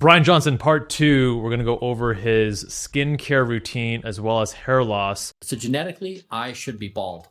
Bryan Johnson, part 2, we're going to go over his skincare routine as well as hair loss. So genetically, I should be bald.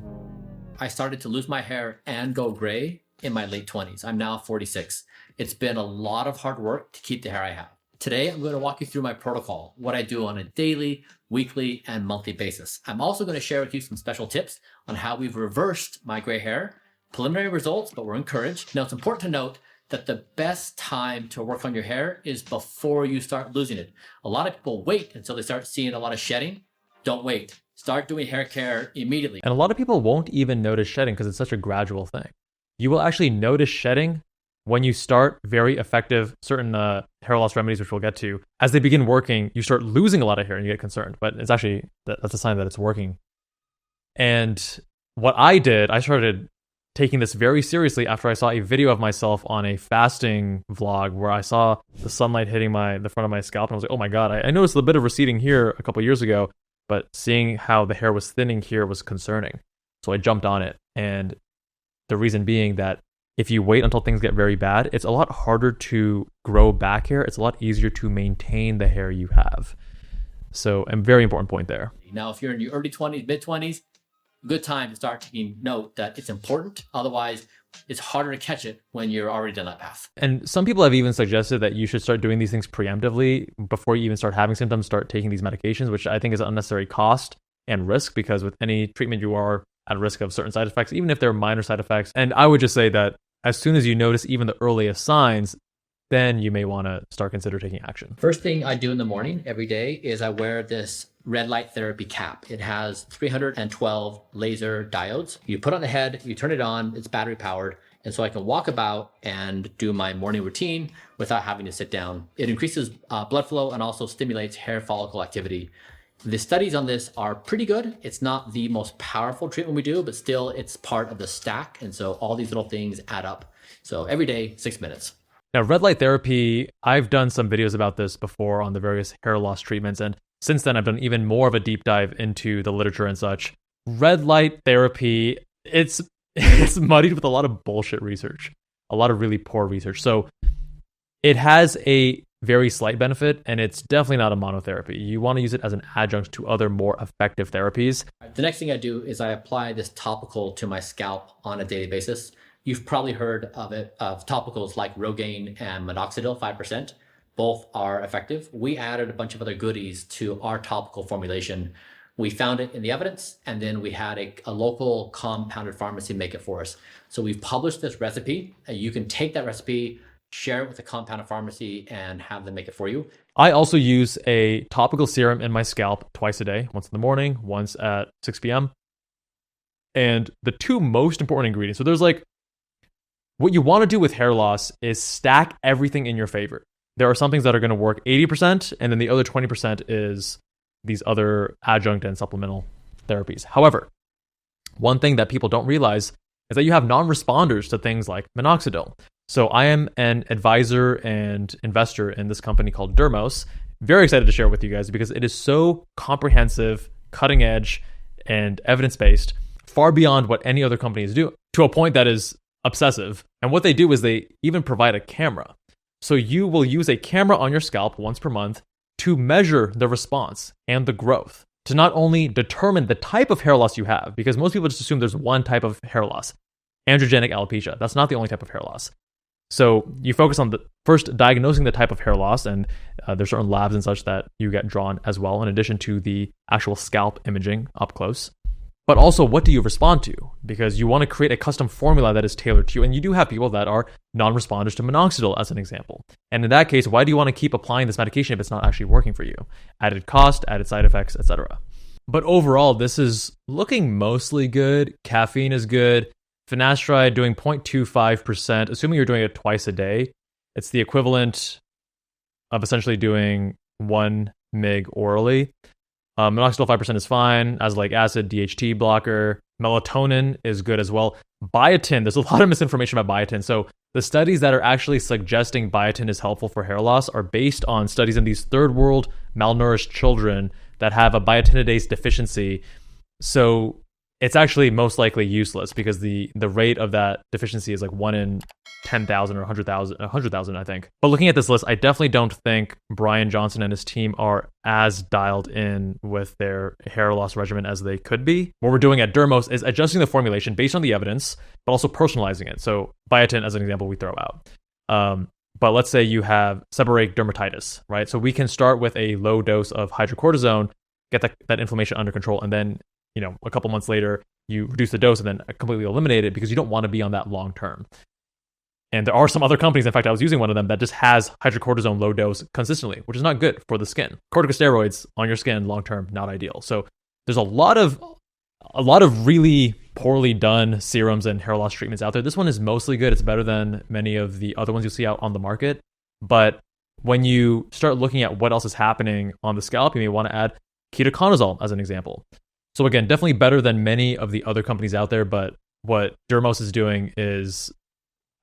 I started to lose my hair and go gray in my late 20s. I'm now 46. It's been a lot of hard work to keep the hair I have. Today, I'm going to walk you through my protocol, what I do on a daily, weekly, and monthly basis. I'm also going to share with you some special tips on how we've reversed my gray hair. Preliminary results, but we're encouraged. Now, it's important to note that the best time to work on your hair is before you start losing it. A lot of people wait until they start seeing a lot of shedding. Don't wait. Start doing hair care immediately. And a lot of people won't even notice shedding because it's such a gradual thing. You will actually notice shedding when you start very effective certain hair loss remedies, which we'll get to. As they begin working, you start losing a lot of hair and you get concerned. But it's actually, that's a sign that it's working. And what I did, I started taking this very seriously after I saw a video of myself on a fasting vlog where I saw the sunlight hitting the front of my scalp. And I was like, oh my God, I noticed a bit of receding here a couple of years ago, but seeing how the hair was thinning here was concerning. So I jumped on it. And the reason being that if you wait until things get very bad, it's a lot harder to grow back hair. It's a lot easier to maintain the hair you have. So a very important point there. Now, if you're in your early 20s, mid 20s, good time to start taking note that it's important. Otherwise, it's harder to catch it when you're already down that path. And some people have even suggested that you should start doing these things preemptively before you even start having symptoms, start taking these medications, which I think is an unnecessary cost and risk, because with any treatment you are at risk of certain side effects, even if they're minor side effects. And I would just say that as soon as you notice even the earliest signs, then you may want to start consider taking action. First thing I do in the morning every day is I wear this red light therapy cap. It has 312 laser diodes. You put it on the head, you turn it on, it's battery powered. And so I can walk about and do my morning routine without having to sit down. It increases blood flow and also stimulates hair follicle activity. The studies on this are pretty good. It's not the most powerful treatment we do, but still it's part of the stack. And so all these little things add up. So every day, 6 minutes. Now, red light therapy, I've done some videos about this before on the various hair loss treatments. And since then, I've done even more of a deep dive into the literature and such. Red light therapy, it's muddied with a lot of bullshit research, a lot of really poor research. So it has a very slight benefit, and it's definitely not a monotherapy. You want to use it as an adjunct to other more effective therapies. The next thing I do is I apply this topical to my scalp on a daily basis. You've probably heard of topicals like Rogaine and Minoxidil 5%. Both are effective. We added a bunch of other goodies to our topical formulation. We found it in the evidence, and then we had a local compounded pharmacy make it for us. So we've published this recipe, and you can take that recipe, share it with a compounded pharmacy, and have them make it for you. I also use a topical serum in my scalp twice a day, once in the morning, once at 6 p.m. And the two most important ingredients, so there's what you want to do with hair loss is stack everything in your favor. There are some things that are going to work 80%, and then the other 20% is these other adjunct and supplemental therapies. However, one thing that people don't realize is that you have non-responders to things like minoxidil. So I am an advisor and investor in this company called Dermos. Very excited to share it with you guys because it is so comprehensive, cutting edge, and evidence-based, far beyond what any other companies do, to a point that is obsessive. And what they do is they even provide a camera. So you will use a camera on your scalp once per month to measure the response and the growth, to not only determine the type of hair loss you have, because most people just assume there's one type of hair loss, androgenic alopecia. That's not the only type of hair loss. So you focus on first diagnosing the type of hair loss, and there's certain labs and such that you get drawn as well, in addition to the actual scalp imaging up close. But also, what do you respond to? Because you want to create a custom formula that is tailored to you. And you do have people that are non-responders to minoxidil, as an example. And in that case, why do you want to keep applying this medication if it's not actually working for you? Added cost, added side effects, etc. But overall, this is looking mostly good. Caffeine is good. Finasteride doing 0.25%, assuming you're doing it twice a day. It's the equivalent of essentially doing 1 mg orally. Minoxidil 5% is fine. Azelaic acid, DHT blocker. Melatonin is good as well. Biotin, there's a lot of misinformation about biotin. So the studies that are actually suggesting biotin is helpful for hair loss are based on studies in these third world malnourished children that have a biotinidase deficiency. So it's actually most likely useless because the rate of that deficiency is like 1 in 10,000 or 100,000, I think. But looking at this list, I definitely don't think Bryan Johnson and his team are as dialed in with their hair loss regimen as they could be. What we're doing at Dermos is adjusting the formulation based on the evidence, but also personalizing it. So biotin, as an example, we throw out. But let's say you have seborrheic dermatitis, right? So we can start with a low dose of hydrocortisone, get that inflammation under control, and then, you know, a couple months later, you reduce the dose and then completely eliminate it because you don't want to be on that long term. And there are some other companies, in fact, I was using one of them that just has hydrocortisone low dose consistently, which is not good for the skin. Corticosteroids on your skin long term, not ideal. So there's a lot of really poorly done serums and hair loss treatments out there. This one is mostly good. It's better than many of the other ones you see out on the market. But when you start looking at what else is happening on the scalp, you may want to add ketoconazole as an example. So again, definitely better than many of the other companies out there, but what Dermos is doing is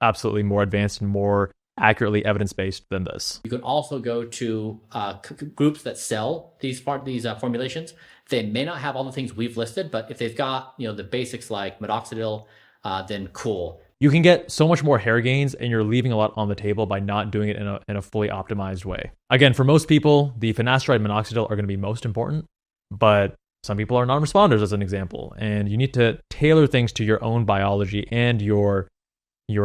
absolutely more advanced and more accurately evidence-based than this. You can also go to groups that sell these formulations. They may not have all the things we've listed, but if they've got, you know, the basics like minoxidil, then cool. You can get so much more hair gains, and you're leaving a lot on the table by not doing it in a fully optimized way. Again, for most people, the finasteride and minoxidil are going to be most important, but some people are non-responders, as an example, and you need to tailor things to your own biology and your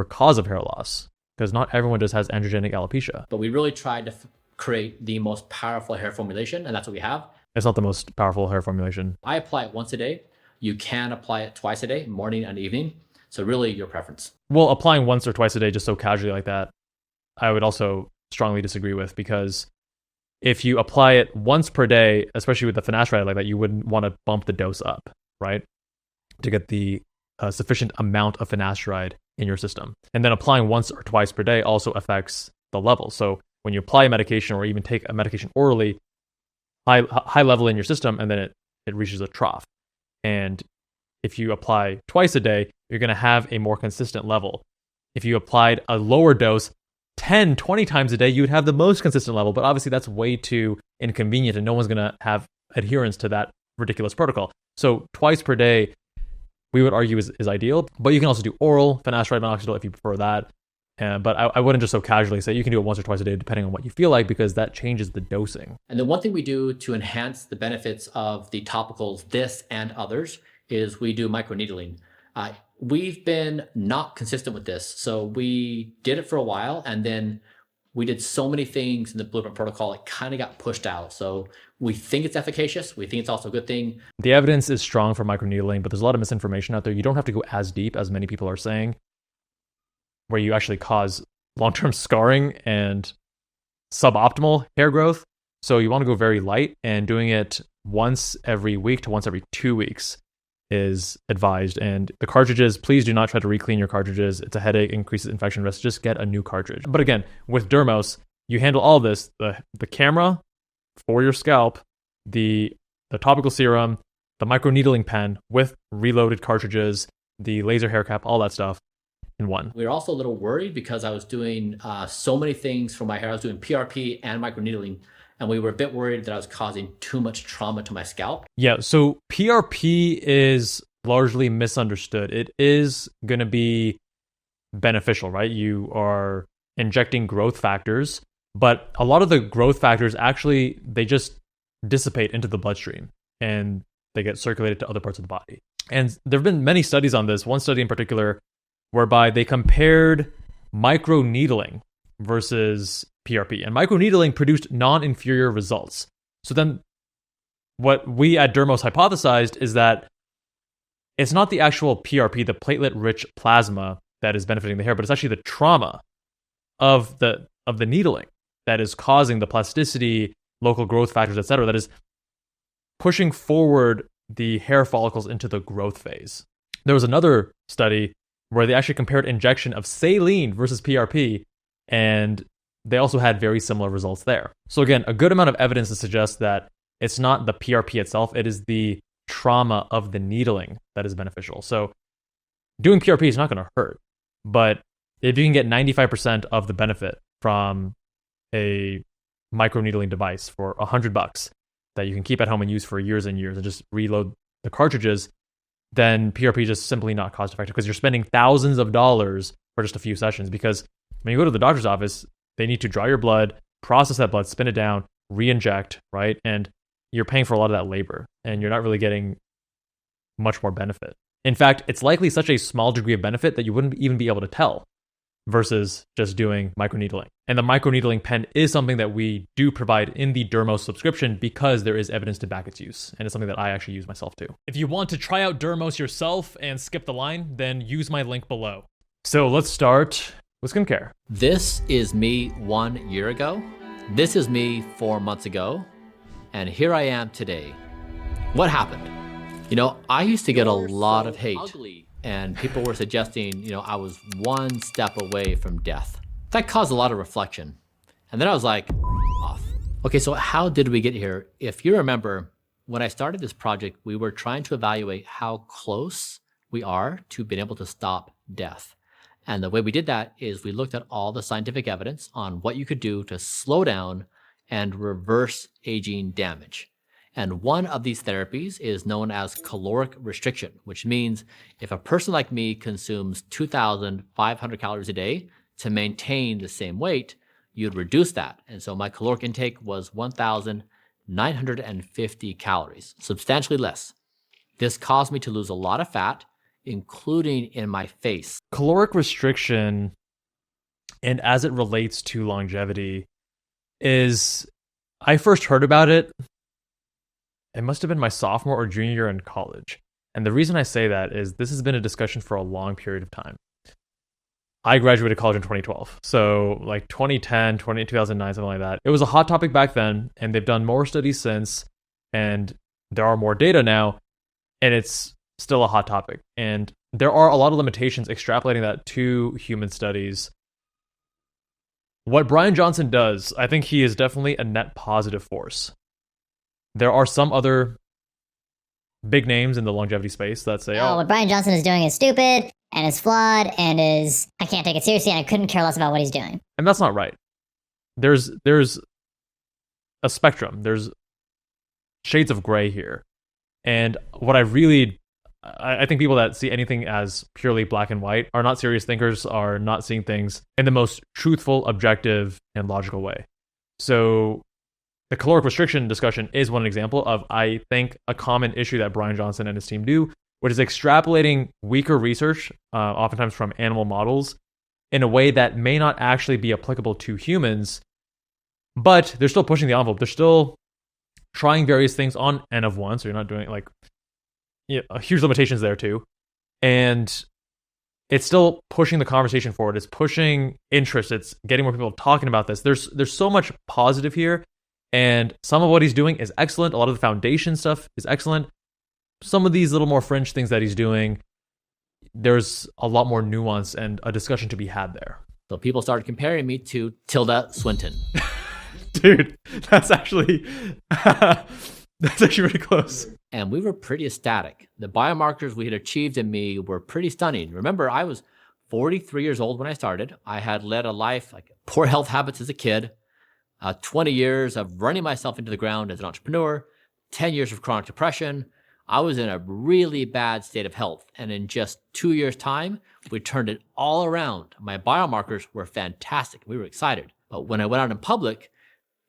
cause of hair loss, because not everyone just has androgenic alopecia. But we really tried to create the most powerful hair formulation, and that's what we have. It's not the most powerful hair formulation. I apply it once a day. You can apply it twice a day, morning and evening. So really your preference. Well, applying once or twice a day just so casually like that, I would also strongly disagree with, because if you apply it once per day, especially with the finasteride like that, you wouldn't want to bump the dose up, right? To get the sufficient amount of finasteride in your system. And then applying once or twice per day also affects the level. So when you apply a medication or even take a medication orally, high level in your system, and then it reaches a trough. And if you apply twice a day, you're going to have a more consistent level. If you applied a lower dose 10, 20 times a day, you would have the most consistent level. But obviously that's way too inconvenient, and no one's going to have adherence to that ridiculous protocol. So twice per day, we would argue is ideal. But you can also do oral finasteride minoxidil if you prefer that. But I wouldn't just so casually say you can do it once or twice a day depending on what you feel like, because that changes the dosing. And the one thing we do to enhance the benefits of the topicals, this and others, is we do microneedling. We've been not consistent with this. So we did it for a while, and then we did so many things in the Blueprint protocol, it kind of got pushed out. So we think it's efficacious. We think it's also a good thing. The evidence is strong for microneedling, but there's a lot of misinformation out there. You don't have to go as deep as many people are saying, where you actually cause long-term scarring and suboptimal hair growth. So you want to go very light, and doing it once every week to once every 2 weeks is advised. And the cartridges, please do not try to re-clean your cartridges. It's a headache, increases infection risk. Just get a new cartridge. But again, with Dermos, you handle all this, the camera for your scalp, the topical serum, the microneedling pen with reloaded cartridges, the laser hair cap, all that stuff in one. We were also a little worried because I was doing so many things for my hair. I was doing PRP and microneedling, and we were a bit worried that I was causing too much trauma to my scalp. Yeah, so PRP is largely misunderstood. It is going to be beneficial, right? You are injecting growth factors, but a lot of the growth factors actually, they just dissipate into the bloodstream and they get circulated to other parts of the body. And there have been many studies on this. One study in particular whereby they compared microneedling versus PRP. And microneedling produced non-inferior results. So then what we at Dermos hypothesized is that it's not the actual PRP, the platelet-rich plasma, that is benefiting the hair, but it's actually the trauma of the needling that is causing the plasticity, local growth factors, etc., that is pushing forward the hair follicles into the growth phase. There was another study where they actually compared injection of saline versus PRP, and they also had very similar results there. So again, a good amount of evidence to suggest that it's not the PRP itself, it is the trauma of the needling that is beneficial. So doing PRP is not going to hurt, but if you can get 95% of the benefit from a microneedling device for $100 that you can keep at home and use for years and years and just reload the cartridges, then PRP is just simply not cost effective because you're spending thousands of dollars for just a few sessions. Because when you go to the doctor's office, they need to draw your blood, process that blood, spin it down, re-inject, right? And you're paying for a lot of that labor, and you're not really getting much more benefit. In fact, it's likely such a small degree of benefit that you wouldn't even be able to tell versus just doing microneedling. And the microneedling pen is something that we do provide in the Dermos subscription because there is evidence to back its use. And it's something that I actually use myself too. If you want to try out Dermos yourself and skip the line, then use my link below. So let's start with skincare. This is me 1 year ago. This is me 4 months ago. And here I am today. What happened? You know, I used to get a lot of hate. And people were suggesting, you know, I was one step away from death. That caused a lot of reflection. And then I was like, off. Okay, so how did we get here? If you remember, when I started this project, we were trying to evaluate how close we are to being able to stop death. And the way we did that is we looked at all the scientific evidence on what you could do to slow down and reverse aging damage. And one of these therapies is known as caloric restriction, which means if a person like me consumes 2,500 calories a day to maintain the same weight, you'd reduce that. And so my caloric intake was 1,950 calories, substantially less. This caused me to lose a lot of fat, including in my face. Caloric restriction, and as it relates to longevity, is I first heard about it. It must have been my sophomore or junior year in college. And the reason I say that is this has been a discussion for a long period of time. I graduated college in 2012. So like 2010, 2009, something like that. It was a hot topic back then, and they've done more studies since, and there are more data now, and it's still a hot topic. And there are a lot of limitations extrapolating that to human studies. What Bryan Johnson does, I think he is definitely a net positive force. There are some other big names in the longevity space that say, what Bryan Johnson is doing is stupid and is flawed and I can't take it seriously and I couldn't care less about what he's doing. And that's not right. There's a spectrum. There's shades of gray here. And what I think people that see anything as purely black and white are not serious thinkers, are not seeing things in the most truthful, objective, and logical way. So the caloric restriction discussion is one example of, I think, a common issue that Bryan Johnson and his team do, which is extrapolating weaker research, oftentimes from animal models, in a way that may not actually be applicable to humans, but they're still pushing the envelope. They're still trying various things on N of 1, so you're not doing huge limitations there too. And it's still pushing the conversation forward. It's pushing interest. It's getting more people talking about this. There's so much positive here. And some of what he's doing is excellent. A lot of the foundation stuff is excellent. Some of these little more fringe things that he's doing, there's a lot more nuance and a discussion to be had there. So people started comparing me to Tilda Swinton. Dude, that's actually really close. And we were pretty ecstatic. The biomarkers we had achieved in me were pretty stunning. Remember, I was 43 years old when I started. I had led a life like poor health habits as a kid. 20 years of running myself into the ground as an entrepreneur, 10 years of chronic depression. I was in a really bad state of health. And in just 2 years' time, we turned it all around. My biomarkers were fantastic. We were excited. But when I went out in public,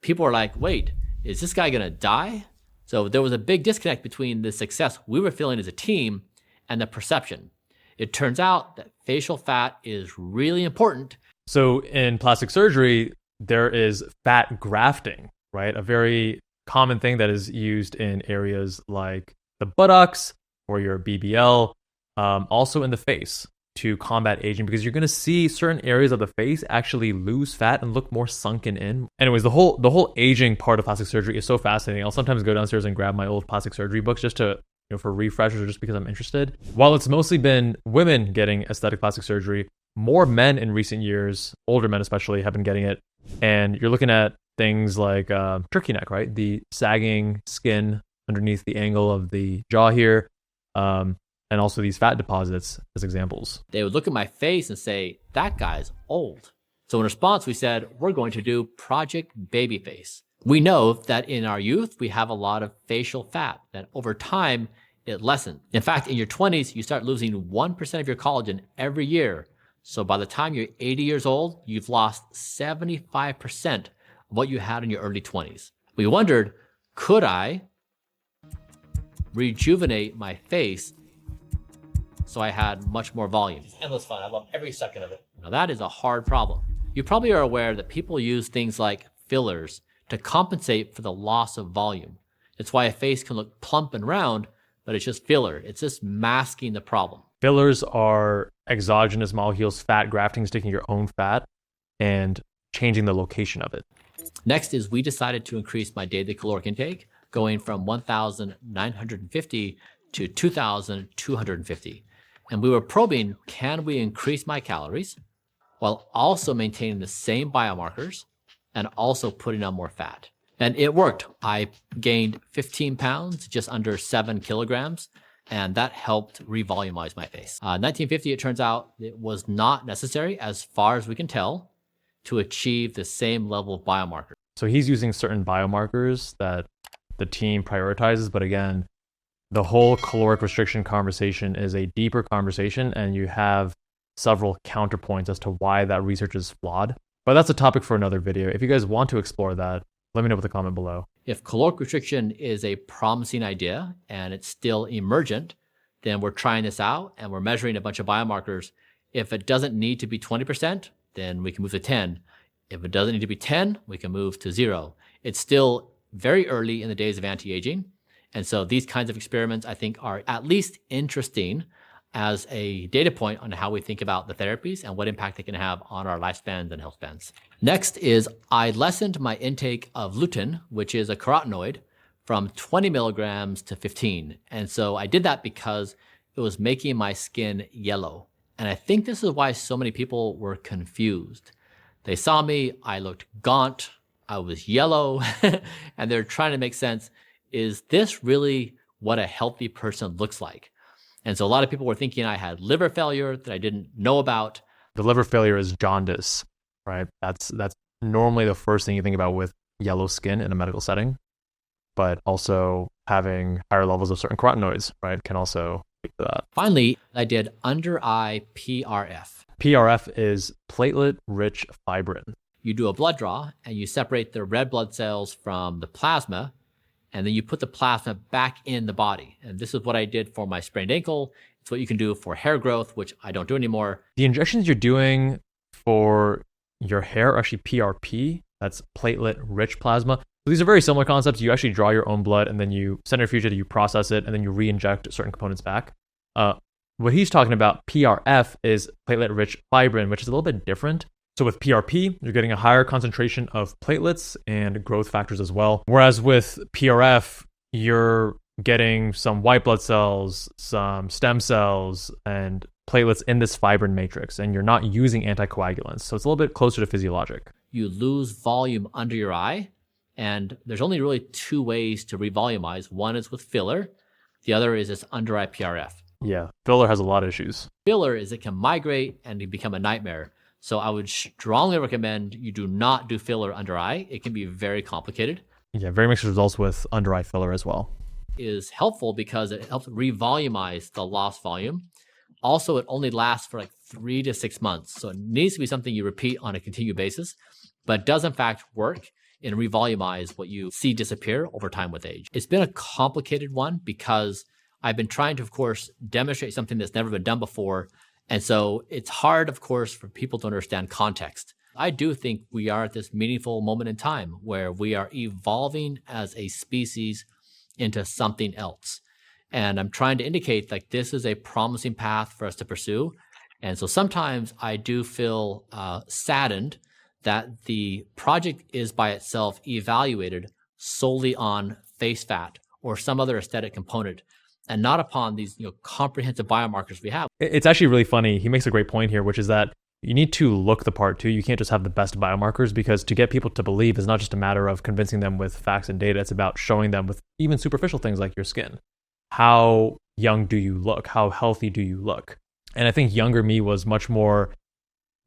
people were like, wait, is this guy going to die? So there was a big disconnect between the success we were feeling as a team and the perception. It turns out that facial fat is really important. So in plastic surgery, there is fat grafting, right? A very common thing that is used in areas like the buttocks or your BBL, also in the face to combat aging, because you're going to see certain areas of the face actually lose fat and look more sunken in. Anyways, the whole aging part of plastic surgery is so fascinating. I'll sometimes go downstairs and grab my old plastic surgery books just to, for refreshers or just because I'm interested. While it's mostly been women getting aesthetic plastic surgery, more men in recent years, older men especially, have been getting it. And you're looking at things like turkey neck, right? The sagging skin underneath the angle of the jaw here, and also these fat deposits as examples. They would look at my face and say, that guy's old. So in response, we said, we're going to do Project Babyface. We know that in our youth, we have a lot of facial fat that over time it lessens. In fact, in your 20s, you start losing 1% of your collagen every year. So by the time you're 80 years old, you've lost 75% of what you had in your early 20s. We wondered, could I rejuvenate my face so I had much more volume? Endless fun. I love every second of it. Now that is a hard problem. You probably are aware that people use things like fillers to compensate for the loss of volume. It's why a face can look plump and round, but it's just filler. It's just masking the problem. Fillers are exogenous molecules, fat grafting, sticking your own fat and changing the location of it. Next is we decided to increase my daily caloric intake, going from 1,950 to 2,250. And we were probing, can we increase my calories while also maintaining the same biomarkers and also putting on more fat? And it worked. I gained 15 pounds, just under 7 kilograms, and that helped revolumize my face. 1950, it turns out it was not necessary, as far as we can tell, to achieve the same level of biomarkers. So he's using certain biomarkers that the team prioritizes, but again, the whole caloric restriction conversation is a deeper conversation, and you have several counterpoints as to why that research is flawed. But that's a topic for another video. If you guys want to explore that, let me know with a comment below. If caloric restriction is a promising idea and it's still emergent, then we're trying this out and we're measuring a bunch of biomarkers. If it doesn't need to be 20%, then we can move to 10. If it doesn't need to be 10, we can move to 0. It's still very early in the days of anti-aging. And so these kinds of experiments, I think, are at least interesting as a data point on how we think about the therapies and what impact they can have on our lifespans and health spans. Next is I lessened my intake of lutein, which is a carotenoid, from 20 milligrams to 15. And so I did that because it was making my skin yellow. And I think this is why so many people were confused. They saw me, I looked gaunt, I was yellow, and they're trying to make sense. Is this really what a healthy person looks like? And so a lot of people were thinking I had liver failure that I didn't know about. The liver failure is jaundice, right? That's normally the first thing you think about with yellow skin in a medical setting, but also having higher levels of certain carotenoids, right, can also lead to that. Finally, I did under-eye PRF. PRF is platelet-rich fibrin. You do a blood draw and you separate the red blood cells from the plasma, and then you put the plasma back in the body. And this is what I did for my sprained ankle. It's what you can do for hair growth, which I don't do anymore. The injections you're doing for your hair are actually PRP. That's platelet-rich plasma. So these are very similar concepts. You actually draw your own blood, and then you centrifuge it, you process it, and then you re-inject certain components back. What he's talking about, PRF, is platelet-rich fibrin, which is a little bit different. So with PRP, you're getting a higher concentration of platelets and growth factors as well. Whereas with PRF, you're getting some white blood cells, some stem cells, and platelets in this fibrin matrix, and you're not using anticoagulants. So it's a little bit closer to physiologic. You lose volume under your eye, and there's only really two ways to revolumize. One is with filler. The other is this under-eye PRF. Yeah, filler has a lot of issues. Filler is it can migrate and it become a nightmare. So I would strongly recommend you do not do filler under eye. It can be very complicated. Yeah, very mixed results with under eye filler as well. It is helpful because it helps revolumize the lost volume. Also, it only lasts for like 3 to 6 months. So it needs to be something you repeat on a continued basis, but it does in fact work and revolumize what you see disappear over time with age. It's been a complicated one because I've been trying to, of course, demonstrate something that's never been done before. And so it's hard, of course, for people to understand context. I do think we are at this meaningful moment in time where we are evolving as a species into something else. And I'm trying to indicate like this is a promising path for us to pursue. And so sometimes I do feel saddened that the project is by itself evaluated solely on face fat or some other aesthetic component, and not upon these comprehensive biomarkers we have. It's actually really funny. He makes a great point here, which is that you need to look the part too. You can't just have the best biomarkers, because to get people to believe is not just a matter of convincing them with facts and data. It's about showing them with even superficial things like your skin. How young do you look? How healthy do you look? And I think younger me was much more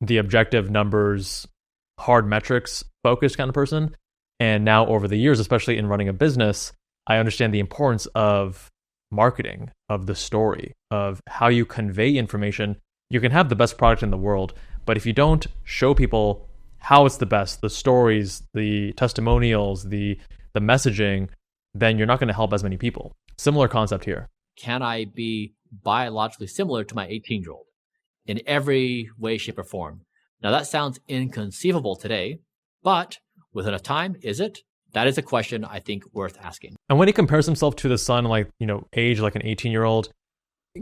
the objective numbers, hard metrics focused kind of person. And now over the years, especially in running a business, I understand the importance of marketing, of the story, of how you convey information. You can have the best product in the world, but if you don't show people how it's the best, the stories, the testimonials, the messaging, then you're not going to help as many people. Similar concept here. Can I be biologically similar to my 18-year-old in every way, shape, or form? Now, that sounds inconceivable today, but with enough time, is it? That is a question I think worth asking. And when he compares himself to the son, like, age like an 18-year-old,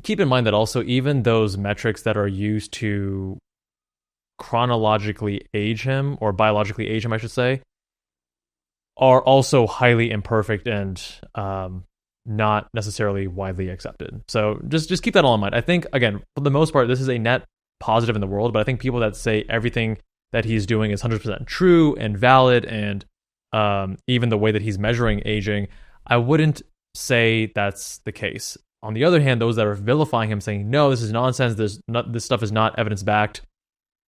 keep in mind that also even those metrics that are used to chronologically age him, or biologically age him, I should say, are also highly imperfect and not necessarily widely accepted. So just keep that all in mind. I think, again, for the most part, this is a net positive in the world, but I think people that say everything that he's doing is 100% true and valid, and even the way that he's measuring aging, I wouldn't say that's the case. On the other hand, those that are vilifying him, saying, no, this is nonsense, this stuff is not evidence-backed,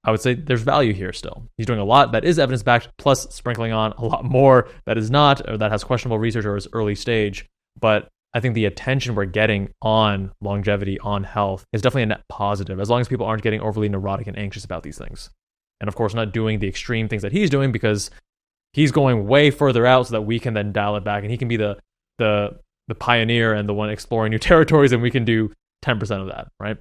I would say there's value here still. He's doing a lot that is evidence-backed, plus sprinkling on a lot more that is not, or that has questionable research or is early stage. But I think the attention we're getting on longevity, on health, is definitely a net positive, as long as people aren't getting overly neurotic and anxious about these things. And of course, not doing the extreme things that he's doing, because he's going way further out so that we can then dial it back, and he can be the pioneer and the one exploring new territories, and we can do 10% of that, right?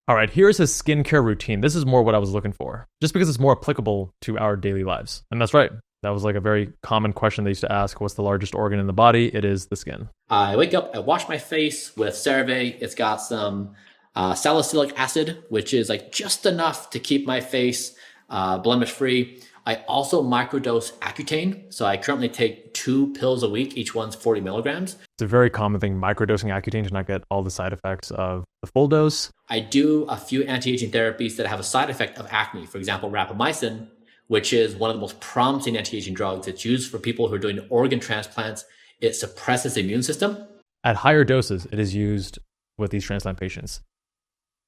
All right, here's his skincare routine. This is more what I was looking for, just because it's more applicable to our daily lives. And that's right. That was like a very common question they used to ask. What's the largest organ in the body? It is the skin. I wake up, I wash my face with CeraVe. It's got some salicylic acid, which is like just enough to keep my face blemish free. I also microdose Accutane. So I currently take 2 pills a week. Each one's 40 milligrams. It's a very common thing, microdosing Accutane, to not get all the side effects of the full dose. I do a few anti-aging therapies that have a side effect of acne. For example, rapamycin, which is one of the most promising anti-aging drugs. It's used for people who are doing organ transplants. It suppresses the immune system. At higher doses, it is used with these transplant patients.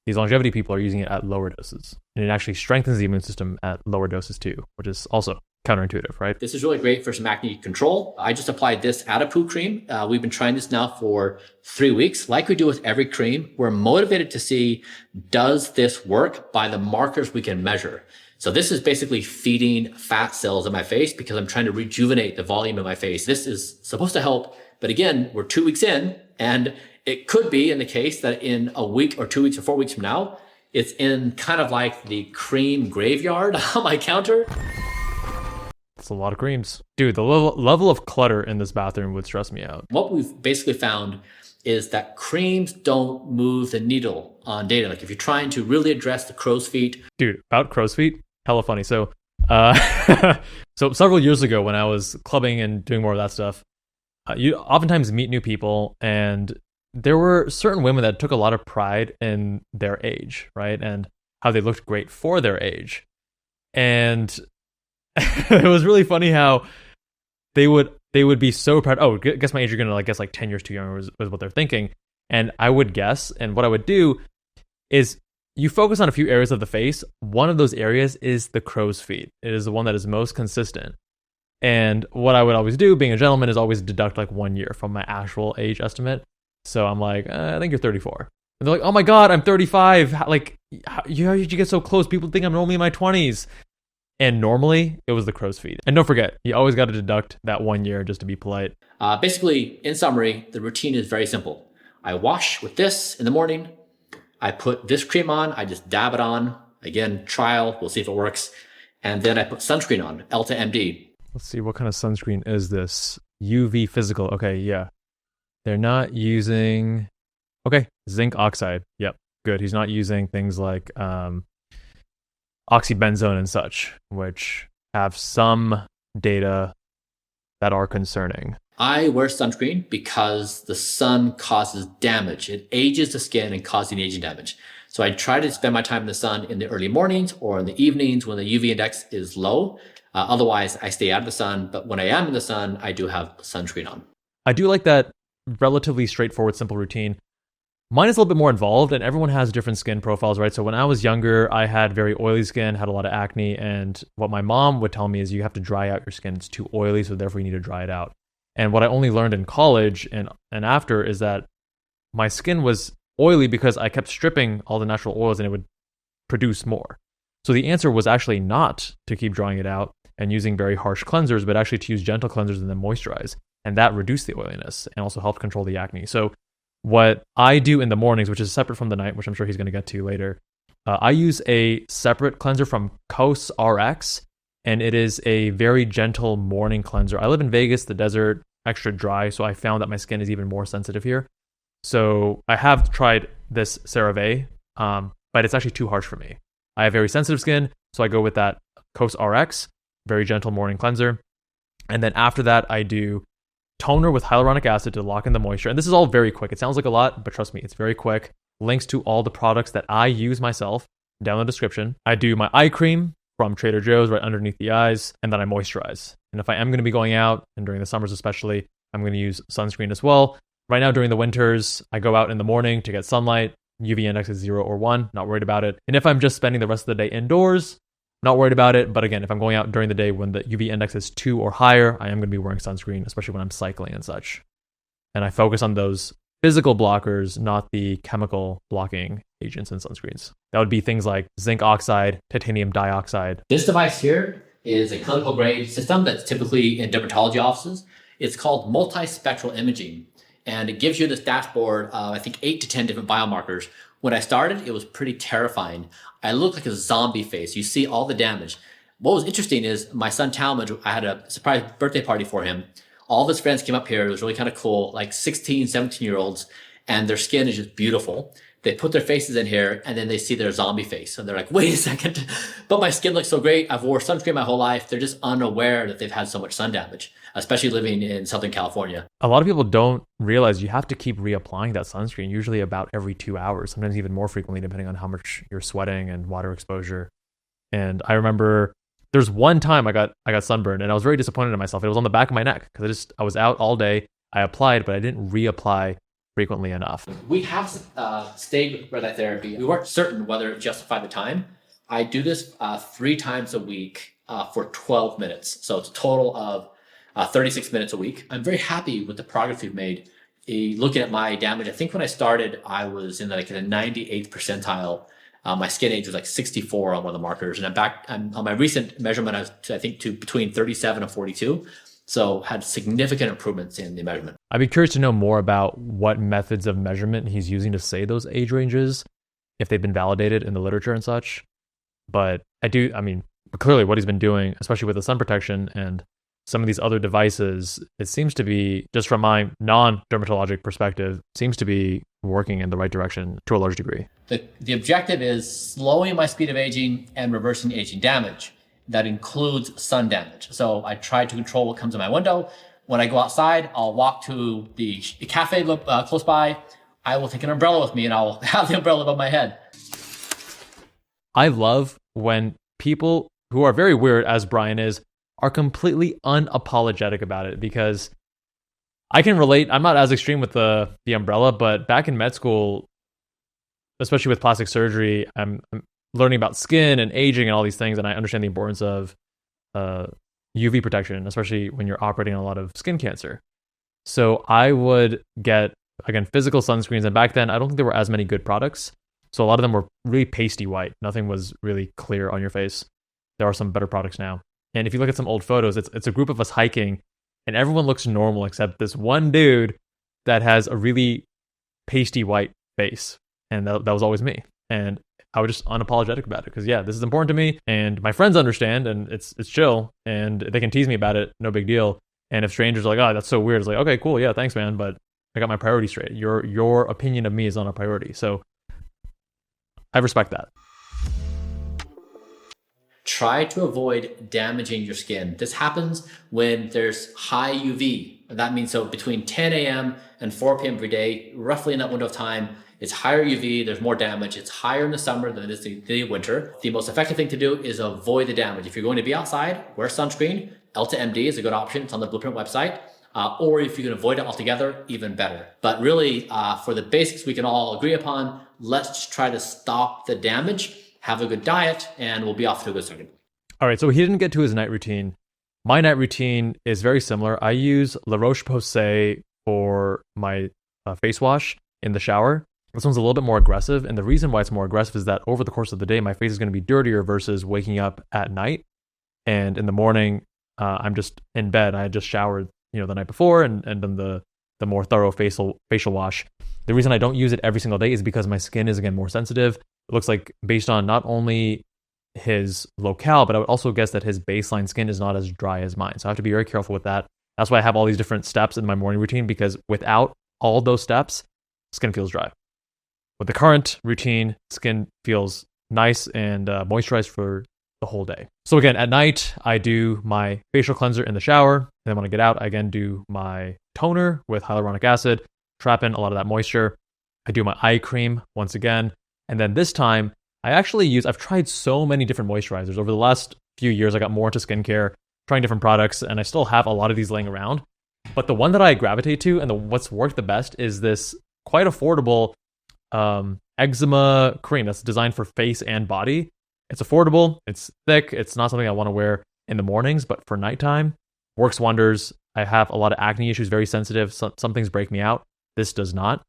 These longevity people are using it at lower doses. And it actually strengthens the immune system at lower doses too, which is also counterintuitive, right? This is really great for some acne control. I just applied this Adipoo cream. We've been trying this now for 3 weeks. Like we do with every cream, we're motivated to see, does this work by the markers we can measure? So this is basically feeding fat cells in my face because I'm trying to rejuvenate the volume of my face. This is supposed to help, but again, we're 2 weeks in, and it could be in the case that in a week or 2 weeks or 4 weeks from now, it's in kind of like the cream graveyard on my counter. It's a lot of creams. Dude, the level of clutter in this bathroom would stress me out. What we've basically found is that creams don't move the needle on data. Like if you're trying to really address the crow's feet. Dude, about crow's feet, hella funny. So, so several years ago when I was clubbing and doing more of that stuff, you oftentimes meet new people, and there were certain women that took a lot of pride in their age, right? And how they looked great for their age. And it was really funny how they would be so proud. Oh, guess my age, you're gonna guess like 10 years too young was what they're thinking. And I would guess, and what I would do is you focus on a few areas of the face. One of those areas is the crow's feet. It is the one that is most consistent. And what I would always do, being a gentleman, is always deduct like 1 year from my actual age estimate. So I'm like, I think you're 34. And they're like, oh my God, I'm 35. Like, how did you get so close? People think I'm only in my 20s. And normally, it was the crow's feet. And don't forget, you always got to deduct that 1 year just to be polite. Basically, in summary, the routine is very simple. I wash with this in the morning. I put this cream on. I just dab it on. Again, trial. We'll see if it works. And then I put sunscreen on, Elta MD. Let's see, what kind of sunscreen is this? UV physical. Okay, yeah. They're not using... Okay, zinc oxide. Yep, good. He's not using things like oxybenzone and such, which have some data that are concerning. I wear sunscreen because the sun causes damage. It ages the skin and causing aging damage. So I try to spend my time in the sun in the early mornings or in the evenings when the UV index is low. Otherwise, I stay out of the sun. But when I am in the sun, I do have sunscreen on. I do like that relatively straightforward, simple routine. Mine is a little bit more involved, and everyone has different skin profiles, right? So when I was younger, I had very oily skin, had a lot of acne, and what my mom would tell me is you have to dry out your skin. It's too oily, so therefore you need to dry it out. And what I only learned in college and after is that my skin was oily because I kept stripping all the natural oils and it would produce more. So the answer was actually not to keep drying it out and using very harsh cleansers, but actually to use gentle cleansers and then moisturize. And that reduced the oiliness and also helped control the acne. So what I do in the mornings, which is separate from the night, which I'm sure he's going to get to later, I use a separate cleanser from Cos RX, and it is a very gentle morning cleanser. I live in Vegas, the desert, extra dry, so I found that my skin is even more sensitive here. So I have tried this CeraVe, but it's actually too harsh for me. I have very sensitive skin, so I go with that Cos RX, very gentle morning cleanser. And then after that, I do toner with hyaluronic acid to lock in the moisture. And this is all very quick. It sounds like a lot, but trust me, it's very quick. Links to all the products that I use myself down in the description. I do my eye cream from Trader Joe's right underneath the eyes, and then I moisturize. And if I am going to be going out, and during the summers especially, I'm going to use sunscreen as well. Right now, during the winters, I go out in the morning to get sunlight. UV index is 0 or 1, not worried about it. And if I'm just spending the rest of the day indoors, not worried about it. But again, if I'm going out during the day when the UV index is 2 or higher, I am going to be wearing sunscreen, especially when I'm cycling and such. And I focus on those physical blockers, not the chemical blocking agents in sunscreens. That would be things like zinc oxide, titanium dioxide. This device here is a clinical grade system that's typically in dermatology offices. It's called multispectral imaging, and it gives you this dashboard of, I think, 8 to 10 different biomarkers. When I started, it was pretty terrifying. I looked like a zombie face. You see all the damage. What was interesting is my son Talmadge, I had a surprise birthday party for him. All of his friends came up here. It was really kind of cool, like 16, 17-year-olds, and their skin is just beautiful. They put their faces in here, and then they see their zombie face. And they're like, wait a second, but my skin looks so great. I've wore sunscreen my whole life. They're just unaware that they've had so much sun damage, especially living in Southern California. A lot of people don't realize you have to keep reapplying that sunscreen, usually about every 2 hours, sometimes even more frequently, depending on how much you're sweating and water exposure. And I remember there's one time I got sunburned, and I was very disappointed in myself. It was on the back of my neck because I was out all day. I applied, but I didn't reapply frequently enough. We have stayed with red light therapy. We weren't certain whether it justified the time. I do this 3 times a week for 12 minutes. So it's a total of 36 minutes a week. I'm very happy with the progress we've made. Looking at my damage, I think when I started, I was in like the 98th percentile. My skin age was like 64 on one of the markers. And I'm on my recent measurement, I was, I think, to between 37 and 42. So had significant improvements in the measurement. I'd be curious to know more about what methods of measurement he's using to say those age ranges, if they've been validated in the literature and such. But clearly what he's been doing, especially with the sun protection and some of these other devices, it seems to be, just from my non-dermatologic perspective, seems to be working in the right direction to a large degree. The objective is slowing my speed of aging and reversing aging damage. That includes sun damage. So I try to control what comes in my window. When I go outside, I'll walk to the cafe close by. I will take an umbrella with me and I'll have the umbrella above my head. I love when people who are very weird, as Bryan is, are completely unapologetic about it, because I can relate. I'm not as extreme with the umbrella, but back in med school, especially with plastic surgery, I'm learning about skin and aging and all these things, and I understand the importance of UV protection, especially when you're operating on a lot of skin cancer. So I would get, again, physical sunscreens, and back then I don't think there were as many good products. So a lot of them were really pasty white. Nothing was really clear on your face. There are some better products now. And if you look at some old photos, it's a group of us hiking, and everyone looks normal except this one dude that has a really pasty white face. And that was always me. And I was just unapologetic about it because, yeah, this is important to me, and my friends understand, and it's chill, and they can tease me about it, no big deal. And if strangers are like, oh, that's so weird, it's like, okay, cool, yeah, thanks, man, but I got my priorities straight. Your opinion of me is not a priority, so I respect that. Try to avoid damaging your skin. This happens when there's high UV. That means so between 10 a.m. and 4 p.m. every day, roughly in that window of time, it's higher UV, there's more damage. It's higher in the summer than it is in the winter. The most effective thing to do is avoid the damage. If you're going to be outside, wear sunscreen. Elta-MD is a good option. It's on the Blueprint website. Or if you can avoid it altogether, even better. But really, for the basics we can all agree upon, let's try to stop the damage, have a good diet, and we'll be off to a good start. All right, so he didn't get to his night routine. My night routine is very similar. I use La Roche-Posay for my face wash. in the shower. This one's a little bit more aggressive. And the reason why it's more aggressive is that over the course of the day, my face is going to be dirtier versus waking up at night. And in the morning, I'm just in bed. I had just showered, the night before and done the more thorough facial wash. The reason I don't use it every single day is because my skin is, again, more sensitive. It looks like based on not only his locale, but I would also guess that his baseline skin is not as dry as mine. So I have to be very careful with that. That's why I have all these different steps in my morning routine, because without all those steps, skin feels dry. With the current routine, skin feels nice and moisturized for the whole day. So again, at night, I do my facial cleanser in the shower. And then when I get out, I again do my toner with hyaluronic acid, trap in a lot of that moisture. I do my eye cream once again. And then this time, I've tried so many different moisturizers. Over the last few years, I got more into skincare, trying different products, and I still have a lot of these laying around. But the one that I gravitate to and what's worked the best is this quite affordable eczema cream that's designed for face and body. It's affordable, it's thick, it's not something I want to wear in the mornings, but for nighttime, works wonders. I have a lot of acne issues, very sensitive. Some things break me out. This does not.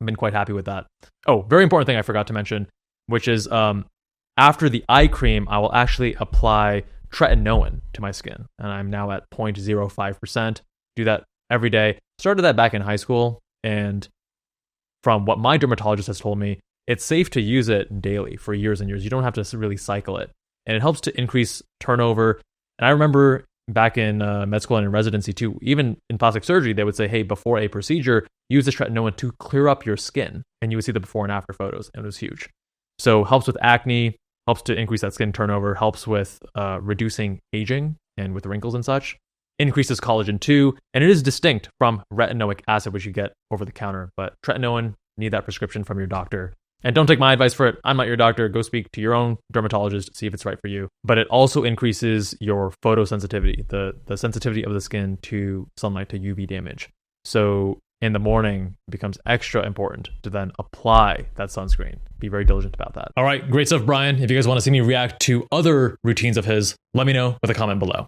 I've been quite happy with that. Oh, very important thing I forgot to mention, which is after the eye cream, I will actually apply tretinoin to my skin. And I'm now at 0.05%. Do that every day. Started that back in high school. And from what my dermatologist has told me, it's safe to use it daily for years and years. You don't have to really cycle it. And it helps to increase turnover. And I remember back in med school and in residency too, even in plastic surgery, they would say, hey, before a procedure, use this tretinoin to clear up your skin. And you would see the before and after photos. And it was huge. So helps with acne, helps to increase that skin turnover, helps with reducing aging and with wrinkles and such. Increases collagen too. And it is distinct from retinoic acid, which you get over the counter. But tretinoin, need that prescription from your doctor. And don't take my advice for it. I'm not your doctor. Go speak to your own dermatologist, see if it's right for you. But it also increases your photosensitivity, the sensitivity of the skin to sunlight, to UV damage. So in the morning, it becomes extra important to then apply that sunscreen. Be very diligent about that. All right, great stuff, Bryan. If you guys want to see me react to other routines of his, let me know with a comment below.